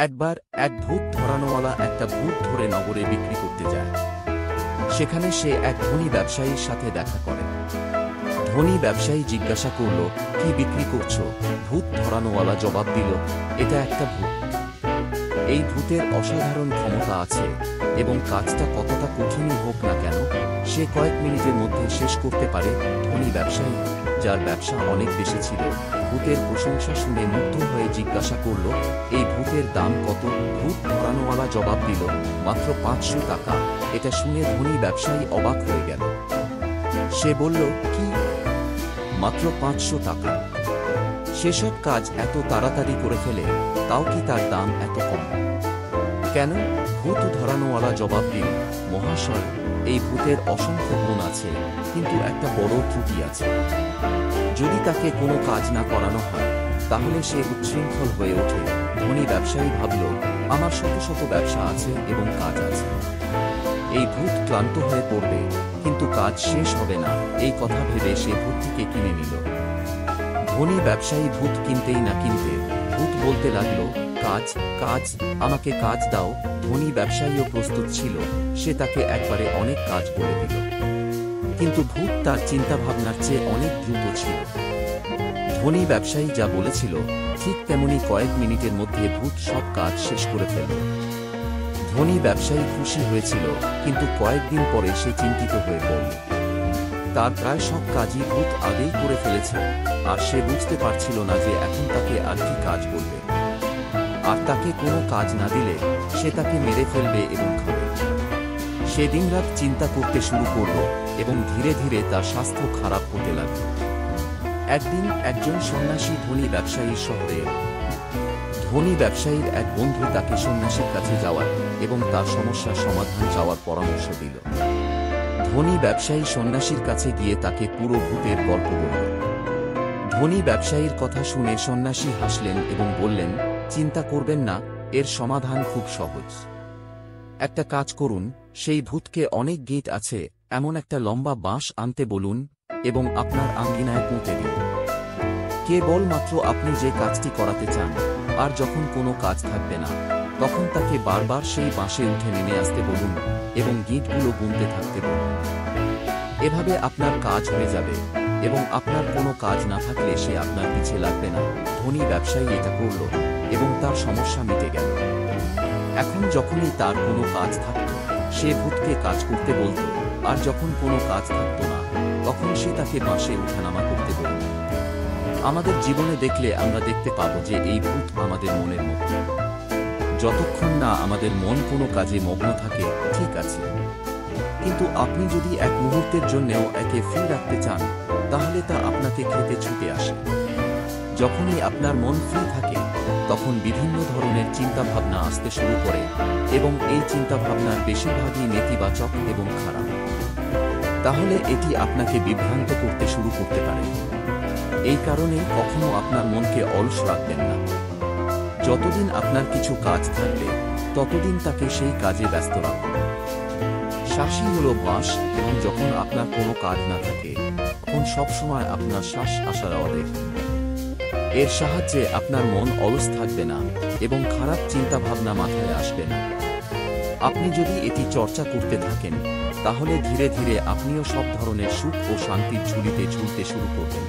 একবার এক ভূত ধরানোওয়ালা একটা ভূত ধরে নগরে বিক্রি করতে যায়। সেখানে সে এক ধনী ব্যবসায়ীর সাথে দেখা করে। ধনী ব্যবসায়ী জিজ্ঞাসা করল, কি বিক্রি করছো? ভূত ধরানোওয়ালা জবাব দিল, এটা একটা ভূত। এই ভূতের অসাধারণ ক্ষমতা আছে এবং কাজটা কতটা কঠিনই হোক না কেন সে কয়েক মিনিটের মধ্যে শেষ করতে পারে। ধনী ব্যবসায়ী, যার ব্যবসা অনেক বেশি ছিল, ভূতের প্রশংসা শুনে মুগ্ধ হয়ে জিজ্ঞাসা করল, এই ভূতের দাম কত? ভূত ধরানোওয়ালা জবাব দিল, মাত্র 500 টাকা। এটা শুনে ধনী ব্যবসায়ী অবাক হয়ে গেল। সে বলল, কি, মাত্র 500 টাকা? সেসব কাজ এত তাড়াতাড়ি করে ফেলে, তাও কি তার দাম এত কম? কেন? ভূত ধরানোওয়ালা জবাব দিল, মহাশয়, এই ভূতের অসংখ্য গুণ আছে, কিন্তু একটা বড় ত্রুটি আছে। যদি তাকে কোনো কাজ না করানো হয় তাহলে সে উচ্ছৃঙ্খল হয়ে ওঠে। ধনী ব্যবসায়ী ভাবল, আমার শত শত ব্যবসা আছে এবং কাজ আছে, এই ভূত ক্লান্ত হয়ে পড়বে, কিন্তু কাজ শেষ হবে না। এই কথা ভেবে সে ভূতটিকে কিনে নিল। ধনী ব্যবসায়ী ভূত কিনতেই না কিনতে ভূত বলতে লাগলো, কাজ, কাজ, আমাকে কাজ দাও। ধনী ব্যবসায়ীও প্রস্তুত ছিল, সে তাকে একবারে অনেক কাজ বলে দিল। কিন্তু ভূত তার চিন্তাভাবনার চেয়ে অনেক দ্রুত ছিল। ধনী ব্যবসায়ী যা বলেছিল ঠিক তেমনি কয়েক মিনিটের মধ্যে ভূত সব কাজ শেষ করে ফেলল। ধনী ব্যবসায়ী খুশি হয়েছিল, কিন্তু কয়েকদিন পরে সে চিন্তিত হয়ে পড়ল। তার প্রায় সব কাজই ভূত আগেই করে ফেলেছে, আর সে বুঝতে পারছিল না যে এখন তাকে আর কি কাজ করবে। আর তাকে কোনো কাজ না দিলে সে তাকে মেরে ফেলবে এবং খাবে। সে দিনরাত চিন্তা করতে শুরু করল এবং ধীরে ধীরে তার স্বাস্থ্য খারাপ হতে লাগল। একদিন একজন সন্ন্যাসী ধনী ব্যবসায়ীর শহরে এল। ধনী ব্যবসায়ীর এক বন্ধু তাকে সন্ন্যাসীর কাছে যাওয়ার এবং তার সমস্যার সমাধান চাওয়ার পরামর্শ দিল। ধনী ব্যবসায়ী সন্ন্যাসীর কাছে গিয়ে তাকে পুরো ভূতের গল্প বলল। ধনী ব্যবসায়ীর কথা শুনে সন্ন্যাসী হাসলেন এবং বললেন, চিন্তা করবেন না, এর সমাধান খুব সহজ। একটা কাজ করুন, সেই ভূতকে অনেক গেট আছে এমন একটা লম্বা বাঁশ আনতে বলুন এবং আপনার আঙ্গিনায় পুঁতে দিন। কেবলমাত্র আপনি যে কাজটি করাতে চান, আর যখন কোনো কাজ থাকবে না তখন তাকে বারবার সেই বাঁশে উঠে নেমে আসতে বলুন এবং গিঁটগুলো গুনতে থাকতে বলুন। এভাবে আপনার কাজ হয়ে যাবে এবং আপনার কোনো কাজ না থাকলে সে আপনার পিছে লাগবে না। ধনী ব্যবসায়ী এটা করল এবং তার সমস্যা মিটে গেল। এখন যখনই তার কোনো কাজ থাকত সে ভূতকে কাজ করতে বলত, আর যখন কোনো কাজ থাকত না তখন সে তাকে বাঁশে উঠানামা করতে বলত। আমাদের জীবনে দেখলে আমরা দেখতে পাব যে এই ভূত আমাদের মনের মধ্যে। যতক্ষণ না আমাদের মন কোনো কাজে মগ্ন থাকে ঠিক আছে, কিন্তু আপনি যদি এক মুহূর্তের জন্যও একে ফ্রি রাখতে চান তাহলে তা আপনাকে খেতে ছুটে আসে। যখনই আপনার মন ফ্রি থাকে তখন বিভিন্ন ধরনের চিন্তাভাবনা আসতে শুরু করে এবং এই চিন্তাভাবনার বেশিরভাগই নেতিবাচক এবং খারাপ। তাহলে এটি আপনাকে বিভ্রান্ত করতে শুরু করতে পারে। এই কারণে কখনো আপনার মনকে অলস রাখবেন না। যতদিন আপনার কিছু কাজ থাকবে ততদিন তাকে সেই কাজে ব্যস্ত রাখুন। শ্বাসই হল বাঁশ, এবং যখন আপনার কোনো কাজ না থাকে তখন সবসময় আপনার শ্বাস আসার আওয়াজ। এর সাহায্যে আপনার মন অলস থাকবে না এবং খারাপ চিন্তাভাবনা মাথায় আসবে না। আপনি যদি এটি চর্চা করতে থাকেন তাহলে ধীরে ধীরে আপনিও সব ধরনের সুখ ও শান্তির ঝুলিতে ঝুলতে শুরু করবেন।